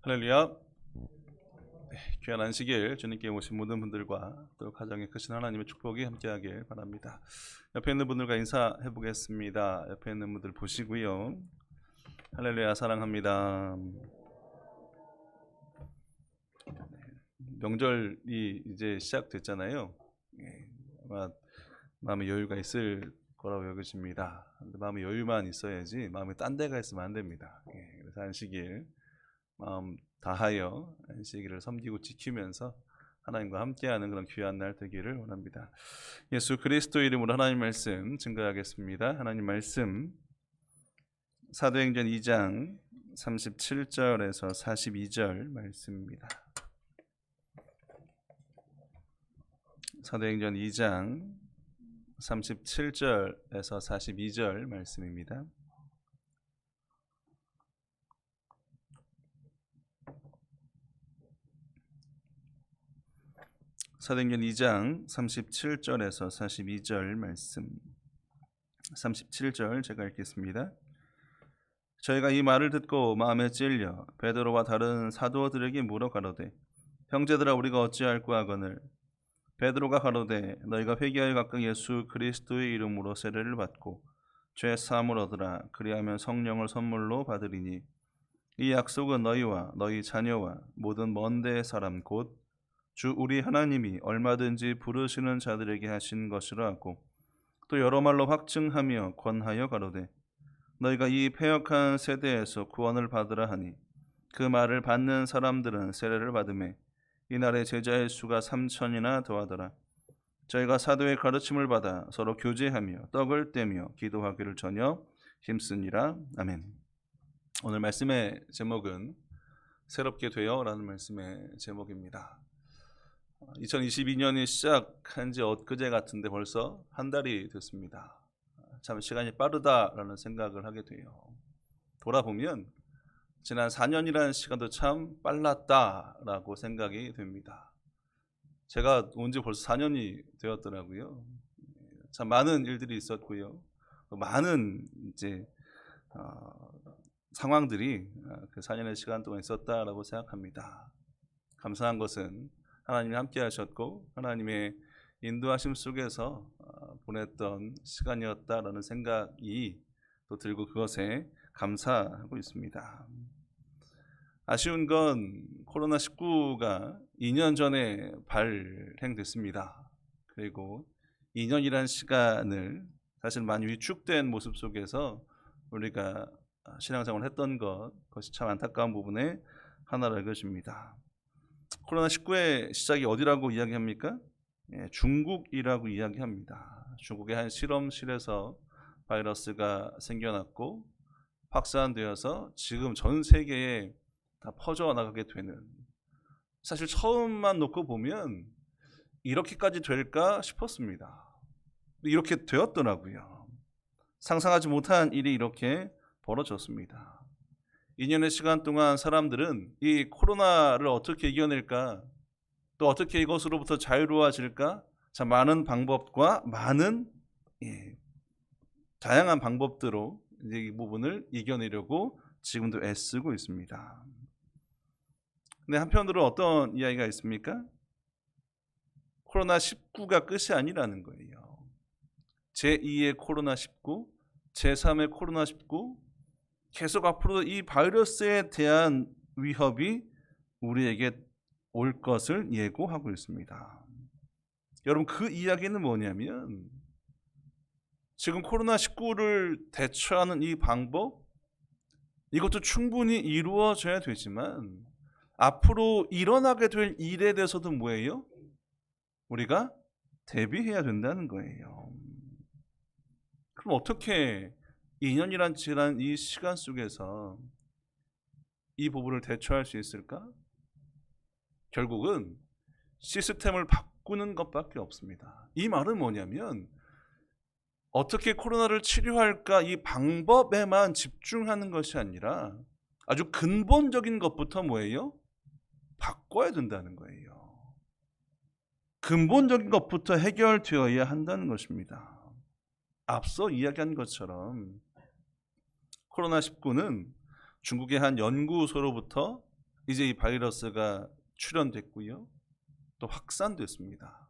할렐루야. 귀한 안식일 주님께 오신 모든 분들과 또 가정에 크신 하나님의 축복이 함께하길 바랍니다. 옆에 있는 분들과 인사해 보겠습니다. 옆에 있는 분들 보시고요. 할렐루야, 사랑합니다. 명절이 이제 시작됐잖아요. 아마 마음에 여유가 있을 거라고 여겨집니다. 마음에 여유만 있어야지 마음에 딴 데가 있으면 안 됩니다. 그래서 안식일 마음 다하여 안식일을 섬기고 지키면서 하나님과 함께하는 그런 귀한 날 되기를 원합니다. 예수 그리스도 이름으로 하나님 말씀 증거하겠습니다. 하나님 말씀 사도행전 2장 37절에서 42절 말씀입니다. 사도행전 2장 37절에서 42절 말씀입니다. 사도행전 2장 37절에서 42절 말씀. 37절 제가 읽겠습니다. 저희가 이 말을 듣고 마음에 찔려 베드로와 다른 사도들에게 물어 가로되 형제들아 우리가 어찌할꼬 하거늘 베드로가 가로되 너희가 회개하여 각각 예수 그리스도의 이름으로 세례를 받고 죄 사함을 얻으라. 그리하면 성령을 선물로 받으리니 이 약속은 너희와 너희 자녀와 모든 먼 데의 사람 곧 주 우리 하나님이 얼마든지 부르시는 자들에게 하신 것이라 하고 또 여러 말로 확증하며 권하여 가로되 너희가 이 패역한 세대에서 구원을 받으라 하니 그 말을 받는 사람들은 세례를 받으매 이날의 제자의 수가 3,000이나 더하더라. 저희가 사도의 가르침을 받아 서로 교제하며 떡을 떼며 기도하기를 전혀 힘쓰니라. 아멘. 오늘 말씀의 제목은 새롭게 되어라는 말씀의 제목입니다. 2022년이 시작한 지 엊그제 같은데 벌써 한 달이 됐습니다. 참 시간이 빠르다라는 생각을 하게 돼요. 돌아보면 지난 4년이라는 시간도 참 빨랐다라고 생각이 됩니다. 제가 온 지 벌써 4년이 되었더라고요. 참 많은 일들이 있었고요. 많은 이제 상황들이 그 4년의 시간 동안 있었다라고 생각합니다. 감사한 것은 하나님이 함께 하셨고 하나님의 인도하심 속에서 보냈던 시간이었다라는 생각이 또 들고 그것에 감사하고 있습니다. 아쉬운 건 코로나19가 2년 전에 발행됐습니다. 그리고 2년이란 시간을 사실 많이 위축된 모습 속에서 우리가 신앙생활을 했던 것이 참 안타까운 부분의 하나라는 것입니다. 코로나19의 시작이 어디라고 이야기합니까? 중국이라고 이야기합니다. 중국의 한 실험실에서 바이러스가 생겨났고 확산되어서 지금 전 세계에 다 퍼져나가게 되는, 사실 처음만 놓고 보면 이렇게까지 될까 싶었습니다. 이렇게 되었더라고요. 상상하지 못한 일이 이렇게 벌어졌습니다. 2년의 시간 동안 사람들은 이 코로나를 어떻게 이겨낼까, 또 어떻게 이것으로부터 자유로워질까, 참 많은 방법과 많은 다양한 방법들로 이 부분을 이겨내려고 지금도 애쓰고 있습니다. 근데 한편으로 어떤 이야기가 있습니까? 코로나19가 끝이 아니라는 거예요. 제2의 코로나19, 제3의 코로나19, 계속 앞으로 이 바이러스에 대한 위협이 우리에게 올 것을 예고하고 있습니다. 여러분, 그 이야기는 뭐냐면 지금 코로나19를 대처하는 이 방법, 이것도 충분히 이루어져야 되지만 앞으로 일어나게 될 일에 대해서도 뭐예요? 우리가 대비해야 된다는 거예요. 그럼 어떻게 2년이란 지난 이 시간 속에서 이 부분을 대처할 수 있을까? 결국은 시스템을 바꾸는 것밖에 없습니다. 이 말은 뭐냐면 어떻게 코로나를 치료할까 이 방법에만 집중하는 것이 아니라 아주 근본적인 것부터 뭐예요? 바꿔야 된다는 거예요. 근본적인 것부터 해결되어야 한다는 것입니다. 앞서 이야기한 것처럼 코로나19는 중국의 한 연구소로부터 이제 이 바이러스가 출현됐고요. 또 확산됐습니다.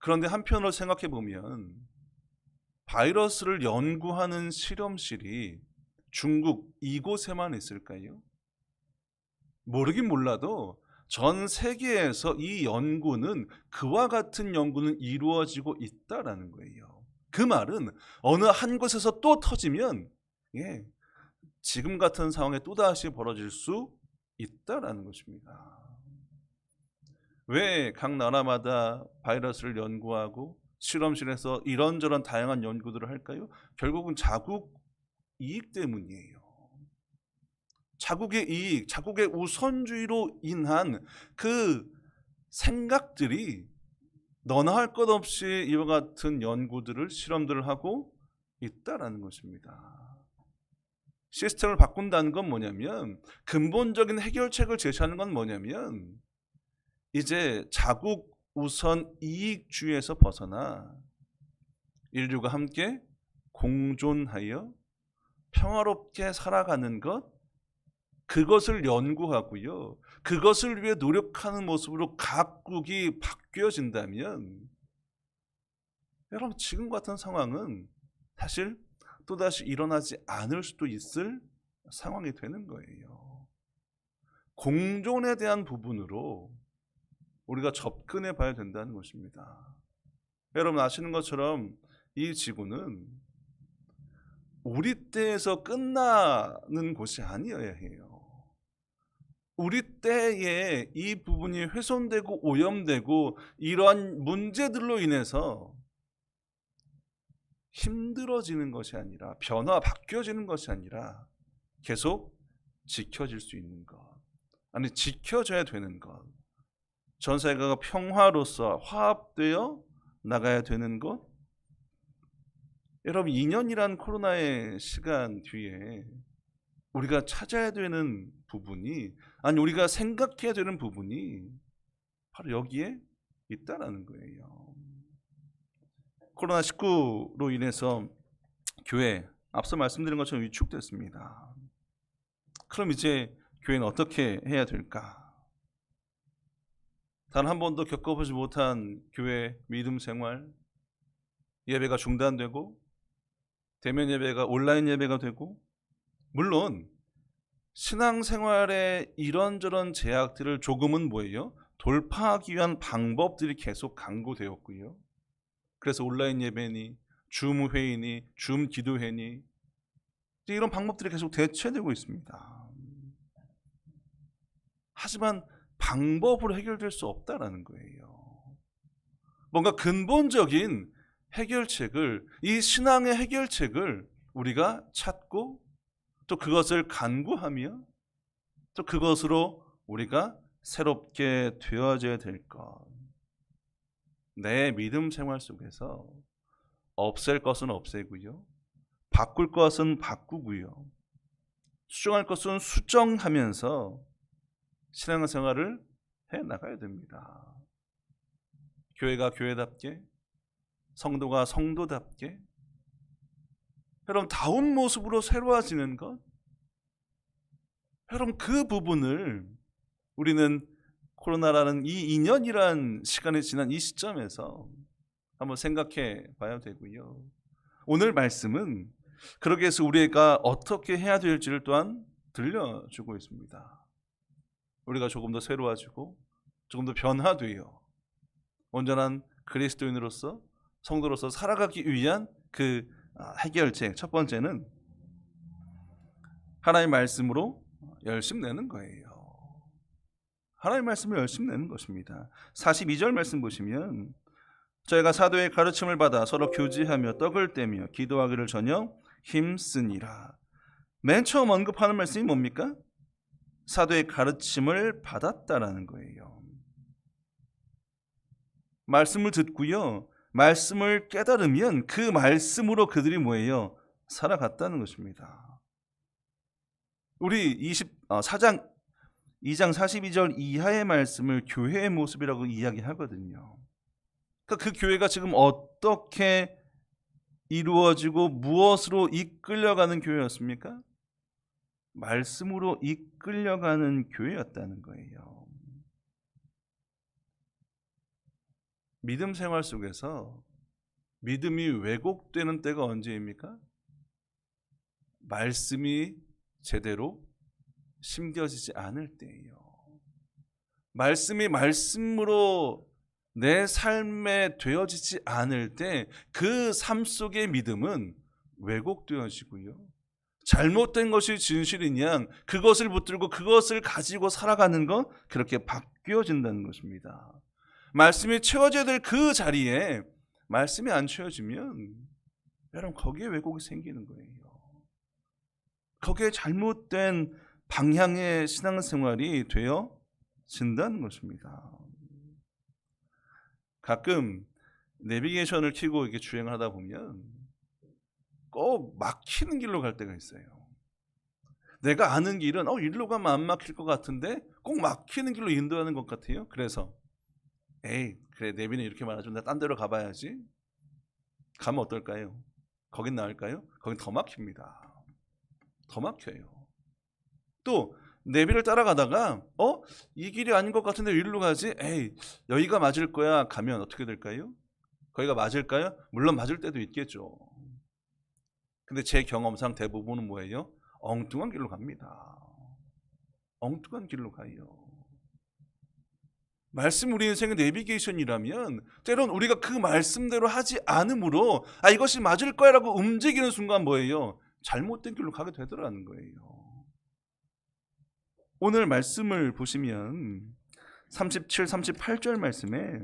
그런데 한편으로 생각해 보면 바이러스를 연구하는 실험실이 중국 이곳에만 있을까요? 모르긴 몰라도 전 세계에서 이 연구는 그와 같은 연구는 이루어지고 있다라는 거예요. 그 말은 어느 한 곳에서 또 터지면 지금 같은 상황에 또다시 벌어질 수 있다라는 것입니다. 왜 각 나라마다 바이러스를 연구하고 실험실에서 이런저런 다양한 연구들을 할까요? 결국은 자국 이익 때문이에요. 자국의 이익, 자국의 우선주의로 인한 그 생각들이 너나 할 것 없이 이와 같은 연구들을 실험들을 하고 있다라는 것입니다. 시스템을 바꾼다는 건 뭐냐면, 근본적인 해결책을 제시하는 건 뭐냐면, 이제 자국 우선 이익주의에서 벗어나 인류가 함께 공존하여 평화롭게 살아가는 것, 그것을 연구하고요. 그것을 위해 노력하는 모습으로 각국이 바뀌어진다면, 여러분 지금 같은 상황은 사실 또다시 일어나지 않을 수도 있을 상황이 되는 거예요. 공존에 대한 부분으로 우리가 접근해 봐야 된다는 것입니다. 여러분 아시는 것처럼 이 지구는 우리 때에서 끝나는 곳이 아니어야 해요. 우리 때에 이 부분이 훼손되고 오염되고 이러한 문제들로 인해서 힘들어지는 것이 아니라, 바뀌어지는 것이 아니라 계속 지켜질 수 있는 것, 아니 지켜져야 되는 것, 전 세계가 평화로서 화합되어 나가야 되는 것. 여러분 2년이란 코로나의 시간 뒤에 우리가 찾아야 되는 부분이, 아니 우리가 생각해야 되는 부분이 바로 여기에 있다라는 거예요. 코로나19로 인해서 교회, 앞서 말씀드린 것처럼 위축됐습니다. 그럼 이제 교회는 어떻게 해야 될까? 단 한 번도 겪어보지 못한 교회 믿음 생활, 예배가 중단되고 대면 예배가 온라인 예배가 되고, 물론 신앙생활의 이런저런 제약들을 조금은 뭐예요? 돌파하기 위한 방법들이 계속 강구되었고요. 그래서 온라인 예배니 줌 회의니 줌 기도회니 이런 방법들이 계속 대체되고 있습니다. 하지만 방법으로 해결될 수 없다라는 거예요. 뭔가 근본적인 해결책을, 이 신앙의 해결책을 우리가 찾고 또 그것을 간구하며 또 그것으로 우리가 새롭게 되어져야 될 것. 내 믿음 생활 속에서 없앨 것은 없애고요, 바꿀 것은 바꾸고요, 수정할 것은 수정하면서 신앙생활을 해나가야 됩니다. 교회가 교회답게, 성도가 성도답게, 여러분 다운 모습으로 새로워지는 것, 여러분 그 부분을 우리는 코로나라는 이 2년이란 시간이 지난 이 시점에서 한번 생각해 봐야 되고요. 오늘 말씀은 그러기 위해서 우리가 어떻게 해야 될지를 또한 들려주고 있습니다. 우리가 조금 더 새로워지고 조금 더 변화되어 온전한 그리스도인으로서, 성도로서 살아가기 위한 그 해결책, 첫 번째는 하나님의 말씀으로 열심 내는 거예요. 하나님의 말씀을 열심 내는 것입니다. 42절 말씀 보시면, 저희가 사도의 가르침을 받아 서로 교제하며 떡을 떼며 기도하기를 전혀 힘쓰니라. 맨 처음 언급하는 말씀이 뭡니까? 사도의 가르침을 받았다라는 거예요. 말씀을 듣고요, 말씀을 깨달으면 그 말씀으로 그들이 뭐예요? 살아갔다는 것입니다. 우리 4장 2장 42절 이하의 말씀을 교회의 모습이라고 이야기하거든요. 그러니까 그 교회가 지금 어떻게 이루어지고 무엇으로 이끌려가는 교회였습니까? 말씀으로 이끌려가는 교회였다는 거예요. 믿음 생활 속에서 믿음이 왜곡되는 때가 언제입니까? 말씀이 제대로 심겨지지 않을 때예요. 말씀이 말씀으로 내 삶에 되어지지 않을 때 그 삶 속의 믿음은 왜곡되어지고요. 잘못된 것이 진실인 양 그것을 붙들고 그것을 가지고 살아가는 것 그렇게 바뀌어진다는 것입니다. 말씀이 채워져야 될 그 자리에 말씀이 안 채워지면 여러분 거기에 왜곡이 생기는 거예요. 거기에 잘못된 방향의 신앙생활이 되어진다는 것입니다. 가끔 내비게이션을 켜고 이렇게 주행을 하다 보면 꼭 막히는 길로 갈 때가 있어요. 내가 아는 길은 일로 가면 안 막힐 것 같은데 꼭 막히는 길로 인도하는 것 같아요. 그래서 그래 내비는 이렇게 말하죠. 나 딴 데로 가봐야지. 가면 어떨까요? 거긴 나을까요? 거긴 더 막힙니다. 더 막혀요. 또 내비를 따라가다가 이 길이 아닌 것 같은데 일로 가지? 여기가 맞을 거야. 가면 어떻게 될까요? 거기가 맞을까요? 물론 맞을 때도 있겠죠. 근데 제 경험상 대부분은 뭐예요? 엉뚱한 길로 갑니다. 엉뚱한 길로 가요. 말씀 우리 인생의 내비게이션이라면 때론 우리가 그 말씀대로 하지 않으므로 이것이 맞을 거야 라고 움직이는 순간 뭐예요? 잘못된 길로 가게 되더라는 거예요. 오늘 말씀을 보시면 37, 38절 말씀에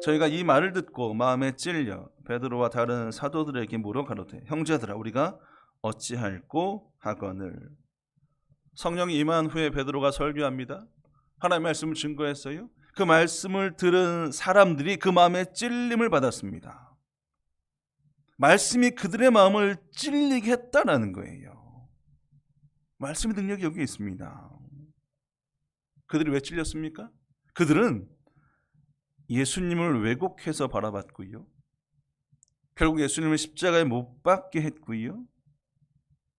저희가 이 말을 듣고 마음에 찔려 베드로와 다른 사도들에게 물어 가로되 형제들아 우리가 어찌할꼬 하거늘. 성령이 임한 후에 베드로가 설교합니다. 하나님의 말씀을 증거했어요. 그 말씀을 들은 사람들이 그 마음에 찔림을 받았습니다. 말씀이 그들의 마음을 찔리게 했다라는 거예요. 말씀의 능력이 여기 있습니다. 그들이 왜 찔렸습니까? 그들은 예수님을 왜곡해서 바라봤고요. 결국 예수님을 십자가에 못 박게 했고요.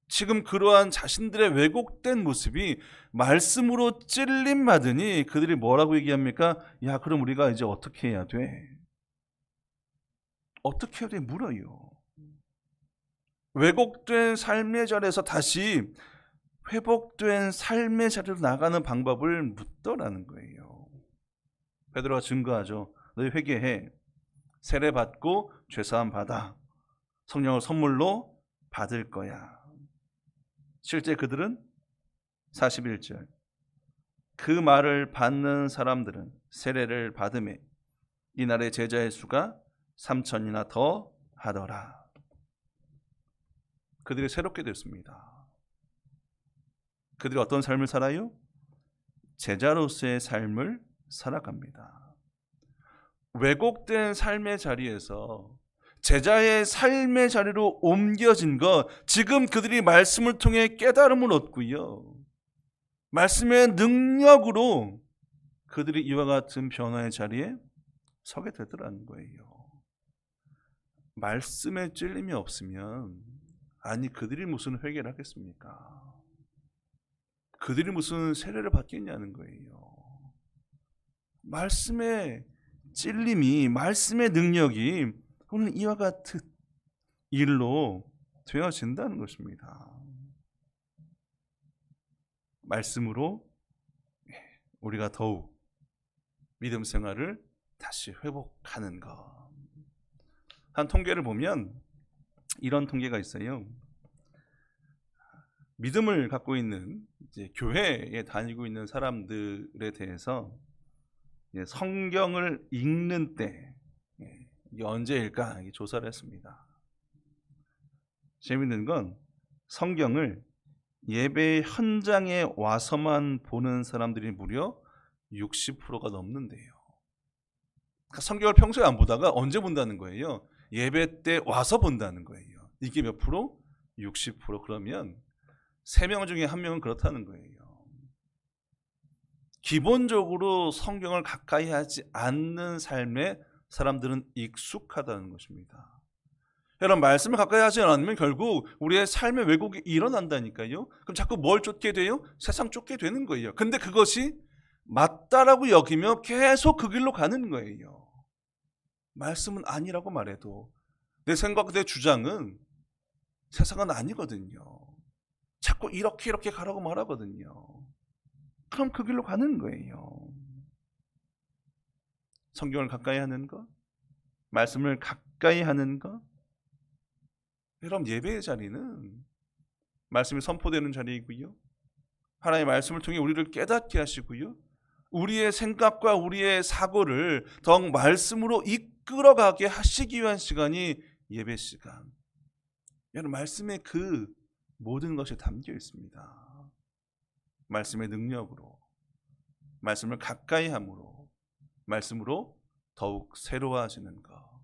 지금 그러한 자신들의 왜곡된 모습이 말씀으로 찔림 받으니 그들이 뭐라고 얘기합니까? 야, 그럼 우리가 이제 어떻게 해야 돼? 어떻게 해야 돼? 물어요. 왜곡된 삶의 자리에서 다시 회복된 삶의 자리로 나가는 방법을 묻더라는 거예요. 베드로가 증거하죠. 너희 회개해. 세례 받고 죄사함 받아. 성령을 선물로 받을 거야. 실제 그들은 41절 그 말을 받는 사람들은 세례를 받음에 이날의 제자의 수가 3,000이나 더 하더라. 그들이 새롭게 됐습니다. 그들이 어떤 삶을 살아요? 제자로서의 삶을 살아갑니다. 왜곡된 삶의 자리에서 제자의 삶의 자리로 옮겨진 것, 지금 그들이 말씀을 통해 깨달음을 얻고요. 말씀의 능력으로 그들이 이와 같은 변화의 자리에 서게 되더라는 거예요. 말씀에 찔림이 없으면 그들이 무슨 회개를 하겠습니까? 그들이 무슨 세례를 받겠냐는 거예요. 말씀의 찔림이, 말씀의 능력이 오늘 이와 같은 일로 되어진다는 것입니다. 말씀으로 우리가 더욱 믿음 생활을 다시 회복하는 것. 한 통계를 보면 이런 통계가 있어요. 믿음을 갖고 있는 교회에 다니고 있는 사람들에 대해서 성경을 읽는 때 이게 언제일까 조사를 했습니다. 재밌는 건 성경을 예배 현장에 와서만 보는 사람들이 무려 60%가 넘는데요. 그러니까 성경을 평소에 안 보다가 언제 본다는 거예요? 예배 때 와서 본다는 거예요. 이게 몇 프로? 60%. 그러면 3명 중에 1명은 그렇다는 거예요. 기본적으로 성경을 가까이 하지 않는 삶에 사람들은 익숙하다는 것입니다. 여러분, 말씀을 가까이 하지 않으면 결국 우리의 삶의 왜곡이 일어난다니까요. 그럼 자꾸 뭘 쫓게 돼요? 세상 쫓게 되는 거예요. 근데 그것이 맞다라고 여기며 계속 그 길로 가는 거예요. 말씀은 아니라고 말해도 내 생각, 내 주장은 세상은 아니거든요. 자꾸 이렇게 가라고 말하거든요. 그럼 그 길로 가는 거예요. 성경을 가까이 하는 것, 말씀을 가까이 하는 것. 여러분, 예배의 자리는 말씀이 선포되는 자리이고요, 하나님의 말씀을 통해 우리를 깨닫게 하시고요, 우리의 생각과 우리의 사고를 더욱 말씀으로 이끌어가게 하시기 위한 시간이 예배 시간. 여러분, 말씀에 그 모든 것이 담겨 있습니다. 말씀의 능력으로, 말씀을 가까이 함으로, 말씀으로 더욱 새로워지는 것.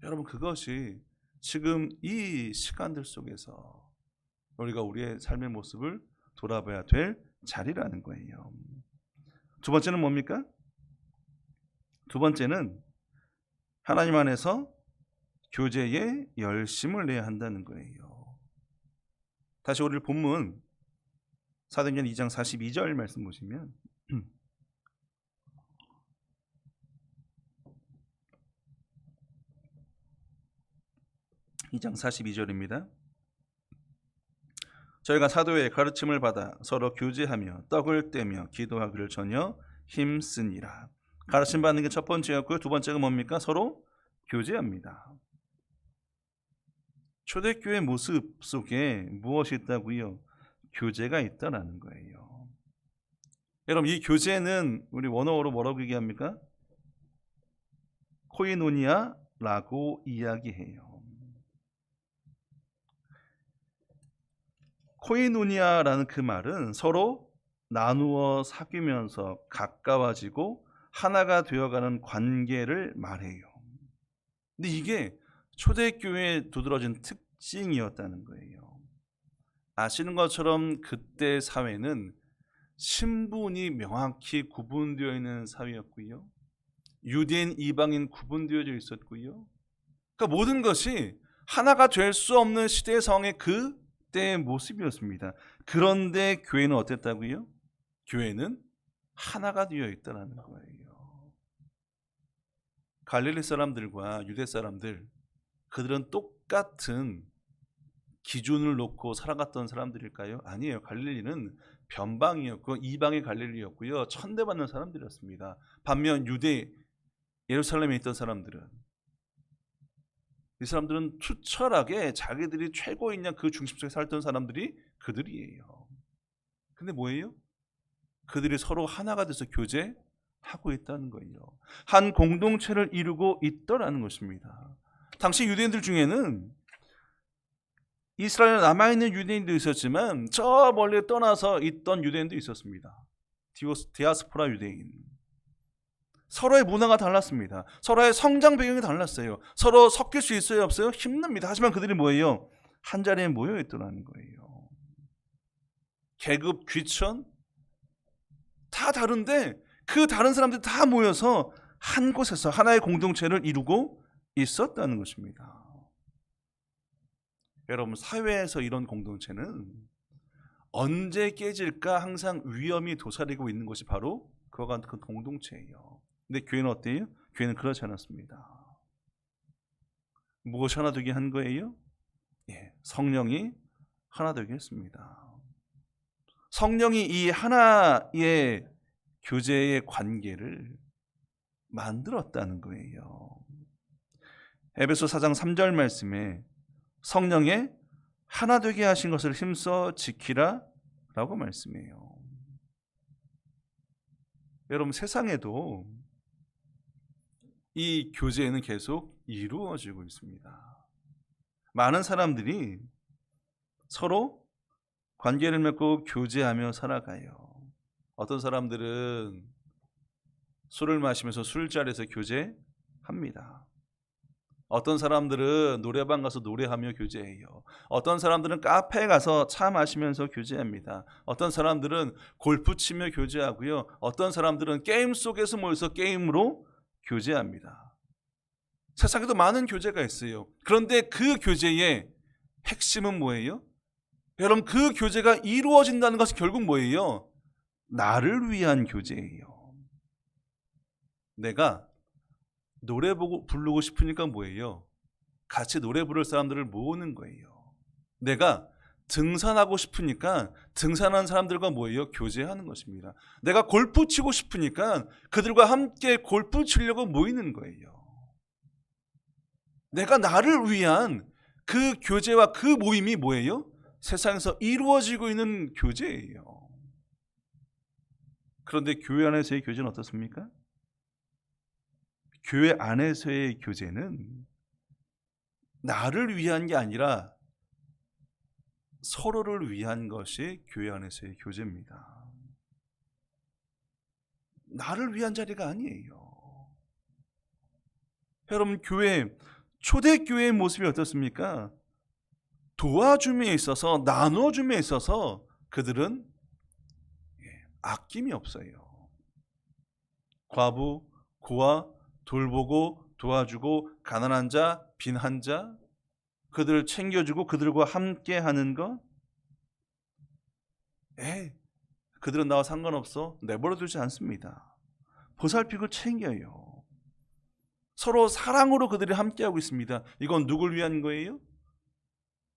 여러분, 그것이 지금 이 시간들 속에서 우리가 우리의 삶의 모습을 돌아봐야 될 자리라는 거예요. 두 번째는 뭡니까? 두 번째는 하나님 안에서 교제에 열심을 내야 한다는 거예요. 다시 우리 본문 사도행전 2장 42절 말씀 보시면, 2장 42절입니다. 저희가 사도의 가르침을 받아 서로 교제하며 떡을 떼며 기도하기를 전혀 힘쓰니라. 가르침 받는 게 첫 번째였고요. 두 번째가 뭡니까? 서로 교제합니다. 초대교회 모습 속에 무엇이 있다고요? 교제가 있다라는 거예요. 여러분, 이 교제는 우리 원어로 뭐라고 얘기합니까? 코이노니아라고 이야기해요. 코이노니아라는 그 말은 서로 나누어 사귀면서 가까워지고 하나가 되어가는 관계를 말해요. 근데 이게 초대교회에 두드러진 특징이었다는 거예요. 아시는 것처럼 그때 사회는 신분이 명확히 구분되어 있는 사회였고요, 유대인, 이방인 구분되어져 있었고요. 그러니까 모든 것이 하나가 될 수 없는 시대 상황의 그때의 모습이었습니다. 그런데 교회는 어땠다고요? 교회는 하나가 되어 있다는 거예요. 갈릴리 사람들과 유대 사람들, 그들은 똑같은 기준을 놓고 살아갔던 사람들일까요? 아니에요. 갈릴리는 변방이었고 이방의 갈릴리였고요, 천대받는 사람들이었습니다. 반면 유대, 예루살렘에 있던 사람들은, 이 사람들은 투철하게 자기들이 최고인 양 그 중심 속에 살던 사람들이 그들이에요. 근데 뭐예요? 그들이 서로 하나가 돼서 교제하고 있다는 거예요. 한 공동체를 이루고 있더라는 것입니다. 당시 유대인들 중에는 이스라엘에 남아있는 유대인도 있었지만 저 멀리 떠나서 있던 유대인도 있었습니다. 디아스포라 유대인. 서로의 문화가 달랐습니다. 서로의 성장 배경이 달랐어요. 서로 섞일 수 있어요, 없어요? 힘듭니다. 하지만 그들이 뭐예요? 한 자리에 모여 있더라는 거예요. 계급, 귀천 다 다른데 그 다른 사람들이 다 모여서 한 곳에서 하나의 공동체를 이루고 있었다는 것입니다. 여러분, 사회에서 이런 공동체는 언제 깨질까 항상 위험이 도사리고 있는 것이 바로 그와 같은 그 공동체예요. 근데 교회는 어때요? 교회는 그렇지 않았습니다. 무엇이 하나 되게 한 거예요? 성령이 하나 되게 했습니다. 성령이 이 하나의 교제의 관계를 만들었다는 거예요. 에베소 4장 3절 말씀에 성령의 하나 되게 하신 것을 힘써 지키라 라고 말씀해요. 여러분, 세상에도 이 교제는 계속 이루어지고 있습니다. 많은 사람들이 서로 관계를 맺고 교제하며 살아가요. 어떤 사람들은 술을 마시면서 술자리에서 교제합니다. 어떤 사람들은 노래방 가서 노래하며 교제해요. 어떤 사람들은 카페에 가서 차 마시면서 교제합니다. 어떤 사람들은 골프 치며 교제하고요. 어떤 사람들은 게임 속에서 모여서 게임으로 교제합니다. 세상에도 많은 교제가 있어요. 그런데 그 교제의 핵심은 뭐예요? 여러분, 그 교제가 이루어진다는 것은 결국 뭐예요? 나를 위한 교제예요. 내가 노래 부르고 싶으니까 뭐예요? 같이 노래 부를 사람들을 모으는 거예요. 내가 등산하고 싶으니까 등산하는 사람들과 뭐예요? 교제하는 것입니다. 내가 골프 치고 싶으니까 그들과 함께 골프 치려고 모이는 거예요. 내가 나를 위한 그 교제와 그 모임이 뭐예요? 세상에서 이루어지고 있는 교제예요. 그런데 교회 안에서의 교제는 어떻습니까? 교회 안에서의 교제는 나를 위한 게 아니라 서로를 위한 것이 교회 안에서의 교제입니다. 나를 위한 자리가 아니에요. 여러분, 초대교회의 모습이 어떻습니까? 도와줌에 있어서, 나눠줌에 있어서 그들은 아낌이 없어요. 과부, 고아 돌보고 도와주고, 가난한 자, 빈한 자, 그들을 챙겨주고 그들과 함께 하는 것. 그들은 나와 상관없어. 내버려 두지 않습니다. 보살피고 챙겨요. 서로 사랑으로 그들이 함께하고 있습니다. 이건 누굴 위한 거예요?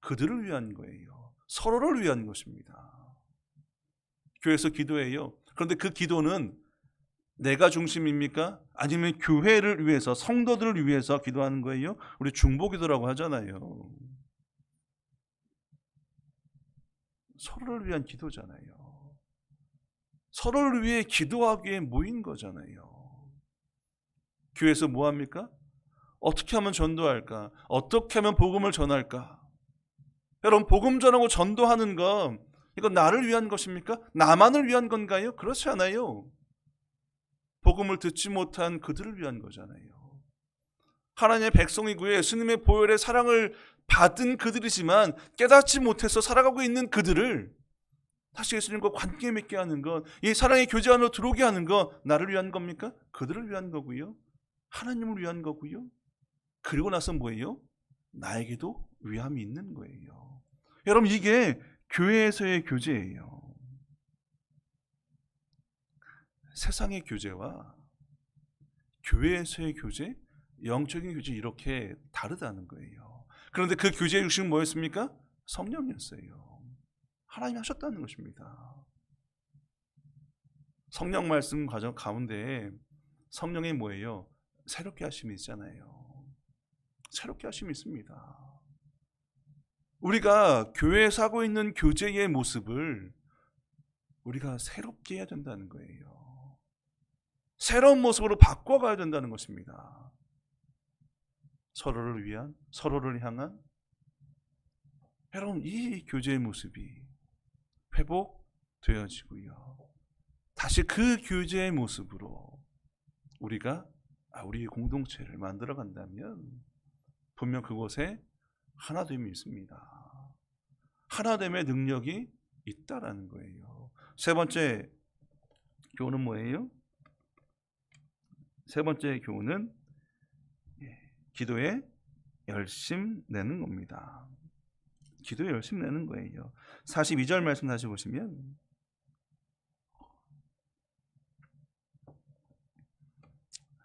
그들을 위한 거예요. 서로를 위한 것입니다. 교회에서 기도해요. 그런데 그 기도는 내가 중심입니까? 아니면 교회를 위해서, 성도들을 위해서 기도하는 거예요? 우리 중보기도라고 하잖아요. 서로를 위한 기도잖아요. 서로를 위해 기도하기에 모인 거잖아요. 교회에서 뭐 합니까? 어떻게 하면 전도할까? 어떻게 하면 복음을 전할까? 여러분, 복음 전하고 전도하는 건 이건 나를 위한 것입니까? 나만을 위한 건가요? 그렇지 않아요. 복음을 듣지 못한 그들을 위한 거잖아요. 하나님의 백성이고 예수님의 보혈의 사랑을 받은 그들이지만 깨닫지 못해서 살아가고 있는 그들을 다시 예수님과 관계 맺게 하는 것, 이 사랑의 교제 안으로 들어오게 하는 것, 나를 위한 겁니까? 그들을 위한 거고요. 하나님을 위한 거고요. 그리고 나서 뭐예요? 나에게도 위함이 있는 거예요. 여러분, 이게 교회에서의 교제예요. 세상의 교제와 교회에서의 교제, 영적인 교제, 이렇게 다르다는 거예요. 그런데 그 교제의 중심은 뭐였습니까? 성령이었어요. 하나님이 하셨다는 것입니다. 성령 말씀 과정 가운데 성령이 뭐예요? 새롭게 하심이 있잖아요. 새롭게 하심이 있습니다. 우리가 교회에서 하고 있는 교제의 모습을 우리가 새롭게 해야 된다는 거예요. 새로운 모습으로 바꿔가야 된다는 것입니다. 서로를 위한, 서로를 향한, 여러분, 이 교제의 모습이 회복되어지고요. 다시 그 교제의 모습으로 우리가 우리 공동체를 만들어 간다면 분명 그곳에 하나됨이 있습니다. 하나됨의 능력이 있다라는 거예요. 세 번째 교훈은 뭐예요? 세 번째 교훈은 기도에 열심 내는 겁니다. 기도에 열심 내는 거예요. 42절 말씀 다시 보시면,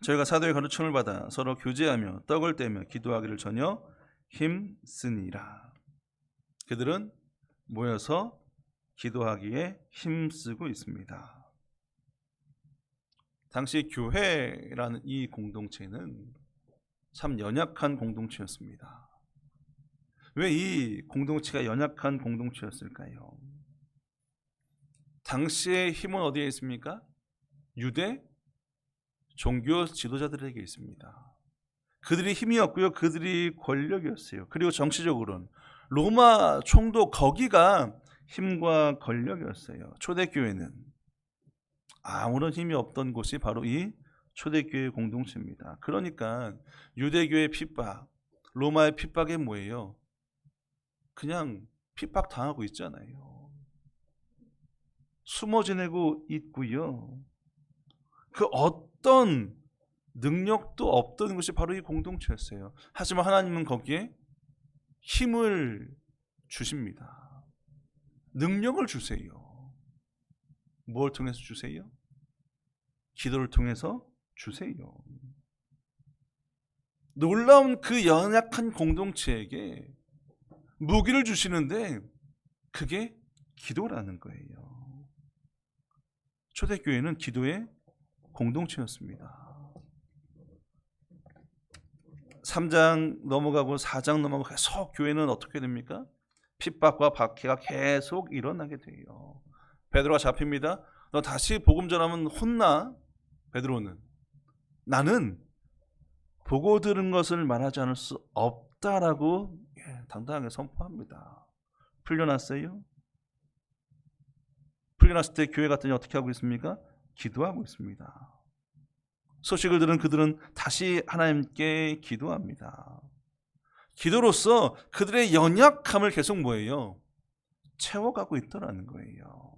저희가 사도의 가르침을 받아 서로 교제하며 떡을 떼며 기도하기를 전혀 힘쓰니라. 그들은 모여서 기도하기에 힘쓰고 있습니다. 당시 교회라는 이 공동체는 참 연약한 공동체였습니다. 왜 이 공동체가 연약한 공동체였을까요? 당시의 힘은 어디에 있습니까? 유대 종교 지도자들에게 있습니다. 그들이 힘이었고요. 그들이 권력이었어요. 그리고 정치적으로는 로마 총독, 거기가 힘과 권력이었어요. 초대교회는 아무런 힘이 없던 곳이 바로 이 초대교회 공동체입니다. 그러니까 유대교의 핍박, 로마의 핍박이 뭐예요? 그냥 핍박당하고 있잖아요. 숨어 지내고 있고요. 그 어떤 능력도 없던 것이 바로 이 공동체였어요. 하지만 하나님은 거기에 힘을 주십니다. 능력을 주세요. 뭘 통해서 주세요? 기도를 통해서 주세요. 놀라운 그 연약한 공동체에게 무기를 주시는데 그게 기도라는 거예요. 초대교회는 기도의 공동체였습니다. 3장 넘어가고 4장 넘어가고 계속 교회는 어떻게 됩니까? 핍박과 박해가 계속 일어나게 돼요. 베드로가 잡힙니다. 너 다시 복음 전하면 혼나. 베드로는 나는 보고 들은 것을 말하지 않을 수 없다라고 당당하게 선포합니다. 풀려났어요? 풀려났을 때 교회 갔더니 어떻게 하고 있습니까? 기도하고 있습니다. 소식을 들은 그들은 다시 하나님께 기도합니다. 기도로서 그들의 연약함을 계속 뭐예요? 채워가고 있더라는 거예요.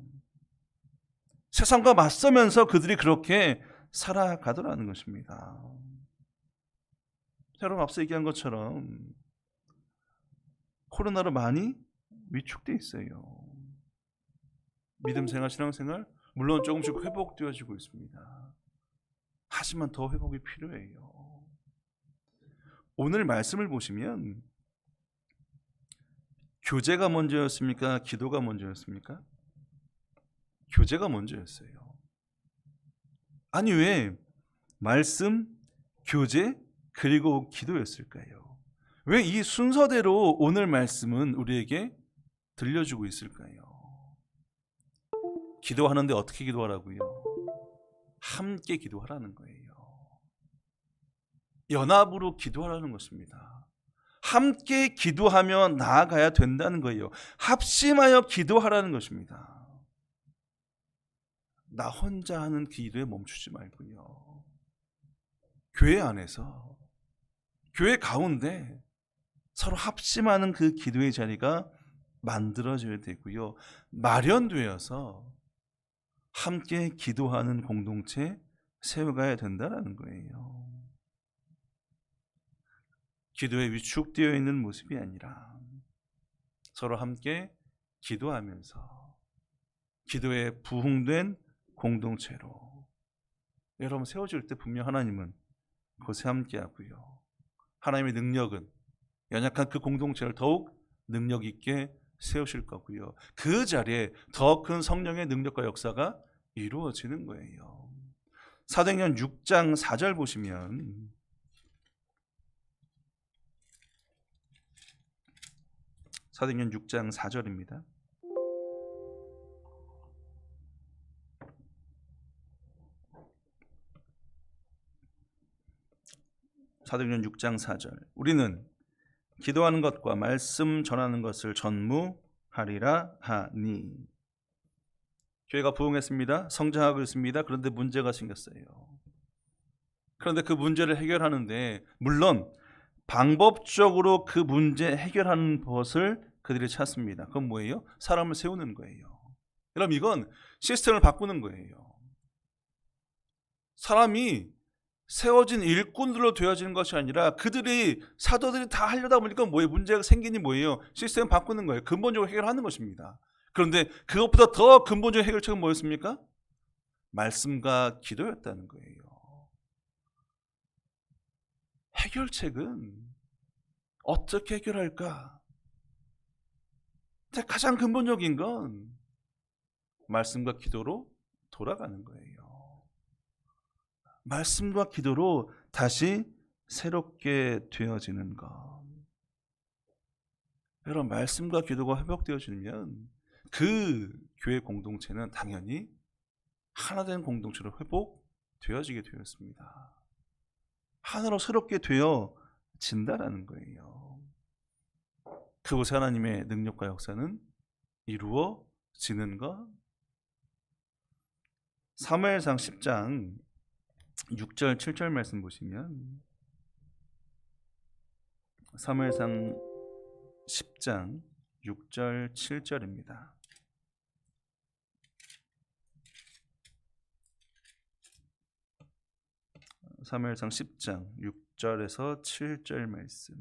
세상과 맞서면서 그들이 그렇게 살아가더라는 것입니다. 여러분 앞서 얘기한 것처럼 코로나로 많이 위축되어 있어요. 믿음 생활, 신앙생활 물론 조금씩 회복되어지고 있습니다. 하지만 더 회복이 필요해요. 오늘 말씀을 보시면 교제가 먼저였습니까? 기도가 먼저였습니까? 교제가 먼저였어요. 아니 왜 말씀, 교제, 그리고 기도였을까요? 왜 이 순서대로 오늘 말씀은 우리에게 들려주고 있을까요? 기도하는데 어떻게 기도하라고요? 함께 기도하라는 거예요. 연합으로 기도하라는 것입니다. 함께 기도하며 나아가야 된다는 거예요. 합심하여 기도하라는 것입니다. 나 혼자 하는 기도에 멈추지 말고요. 교회 안에서, 교회 가운데 서로 합심하는 그 기도의 자리가 만들어져야 되고요. 마련되어서 함께 기도하는 공동체 세워가야 된다는 거예요. 기도에 위축되어 있는 모습이 아니라 서로 함께 기도하면서 기도에 부흥된 공동체로 여러분 세워질 때 분명 하나님은 그것에 함께 하고요. 하나님의 능력은 연약한 그 공동체를 더욱 능력 있게 세우실 거고요. 그 자리에 더 큰 성령의 능력과 역사가 이루어지는 거예요. 사도행전 6장 4절 보시면 사도행전 6장 4절입니다. 사도행전 6장 4절 우리는 기도하는 것과 말씀 전하는 것을 전무하리라 하니. 교회가 부흥했습니다. 성장하고 있습니다. 그런데 문제가 생겼어요. 그런데 그 문제를 해결하는데 물론 방법적으로 그 문제 해결하는 것을 그들이 찾습니다. 그건 뭐예요? 사람을 세우는 거예요. 여러분 이건 시스템을 바꾸는 거예요. 사람이 세워진 일꾼들로 되어지는 것이 아니라 그들이 사도들이 다 하려다 보니까 뭐예요? 문제가 생기니 뭐예요? 시스템을 바꾸는 거예요. 근본적으로 해결하는 것입니다. 그런데 그것보다 더 근본적인 해결책은 뭐였습니까? 말씀과 기도였다는 거예요. 해결책은 어떻게 해결할까? 가장 근본적인 건 말씀과 기도로 돌아가는 거예요. 말씀과 기도로 다시 새롭게 되어지는 것. 여러분 말씀과 기도가 회복되어지면 그 교회 공동체는 당연히 하나된 공동체로 회복되어지게 되었습니다. 하나로 새롭게 되어진다라는 거예요. 그곳에 하나님의 능력과 역사는 이루어지는 것. 사무엘상 10장 6절 7절 말씀 보시면 사무엘상 10장 6절 7절입니다. 사무엘상 10장 6절에서 7절 말씀.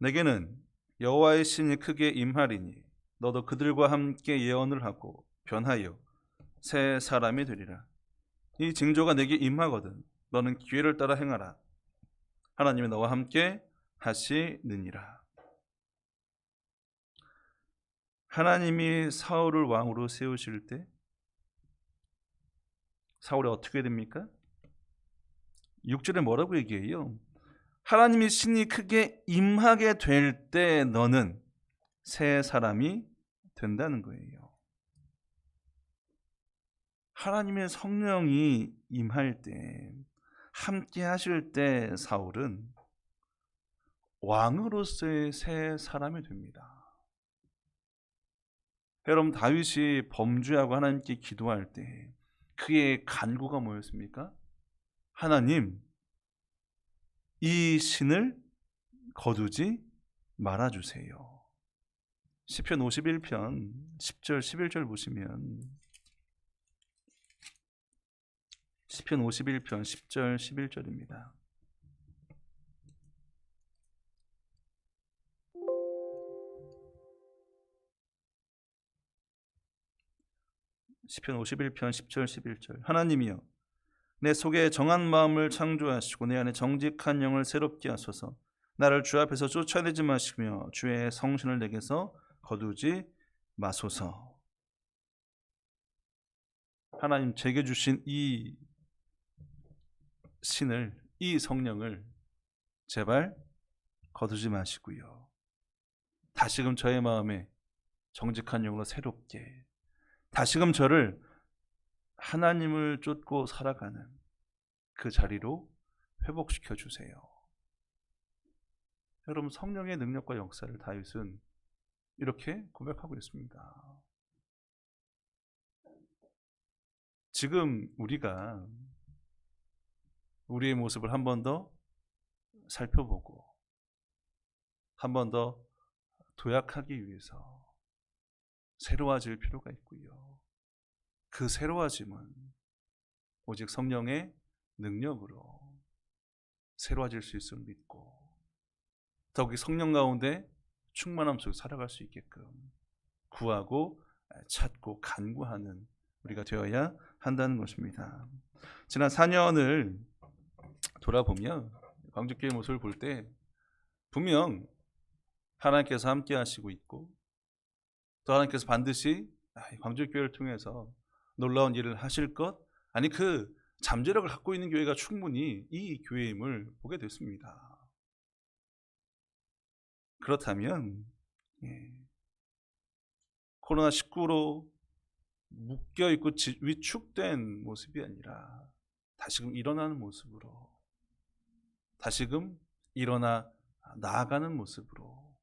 내게는 여호와의 신이 크게 임하리니 너도 그들과 함께 예언을 하고 변하여 새 사람이 되리라. 이 징조가 내게 임하거든 너는 기회를 따라 행하라. 하나님이 너와 함께 하시느니라. 하나님이 사울을 왕으로 세우실 때 사울이 어떻게 됩니까? 6절에 뭐라고 얘기해요? 하나님이 신이 크게 임하게 될 때 너는 새 사람이 된다는 거예요. 하나님의 성령이 임할 때, 함께 하실 때 사울은 왕으로서의 새 사람이 됩니다. 여러분, 다윗이 범죄하고 하나님께 기도할 때 그의 간구가 뭐였습니까? 하나님, 이 신을 거두지 말아주세요. 시편 51편 10절 11절 보시면 시편 51편 10절 11절입니다. 시편 51편 10절 11절. 하나님이여 내 속에 정한 마음을 창조하시고 내 안에 정직한 영을 새롭게 하소서. 나를 주 앞에서 쫓아내지 마시며 주의 성신을 내게서 거두지 마소서. 하나님 제게 주신 이 신을, 이 성령을 제발 거두지 마시고요. 다시금 저의 마음에 정직한 영으로 새롭게, 다시금 저를 하나님을 쫓고 살아가는 그 자리로 회복시켜 주세요. 여러분, 성령의 능력과 역사를 다윗은 이렇게 고백하고 있습니다. 지금 우리가 우리의 모습을 한 번 더 살펴보고 한 번 더 도약하기 위해서 새로워질 필요가 있고요. 그 새로워짐은 오직 성령의 능력으로 새로워질 수 있음을 믿고 더욱이 성령 가운데 충만함 속에 살아갈 수 있게끔 구하고 찾고 간구하는 우리가 되어야 한다는 것입니다. 지난 4년을 돌아보면 광주교회 모습을 볼 때 분명 하나님께서 함께 하시고 있고 또 하나님께서 반드시 광주교회를 통해서 놀라운 일을 하실 것, 아니 그 잠재력을 갖고 있는 교회가 충분히 이 교회임을 보게 됐습니다. 그렇다면 코로나19로 묶여있고 위축된 모습이 아니라 다시금 일어나는 모습으로, 다시금 일어나 나아가는 모습으로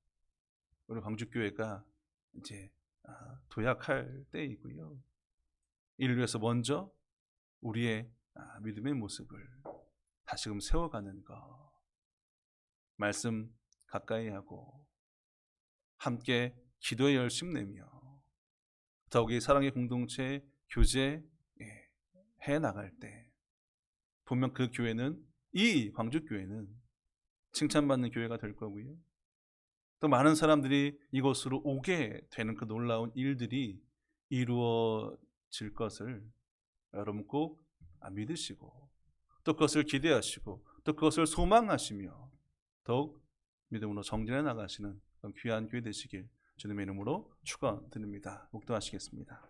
우리 광주교회가 이제 도약할 때이고요. 이를 위해서 먼저 우리의 믿음의 모습을 다시금 세워가는 것, 말씀 가까이 하고 함께 기도에 열심 내며 더욱이 사랑의 공동체 교제 해 나갈 때 분명 그 교회는, 이 광주교회는 칭찬받는 교회가 될 거고요. 또 많은 사람들이 이곳으로 오게 되는 그 놀라운 일들이 이루어질 것을 여러분 꼭 믿으시고 또 그것을 기대하시고 또 그것을 소망하시며 더욱 믿음으로 정진해 나가시는 귀한 교회 되시길 주님의 이름으로 축원드립니다. 묵도하시겠습니다.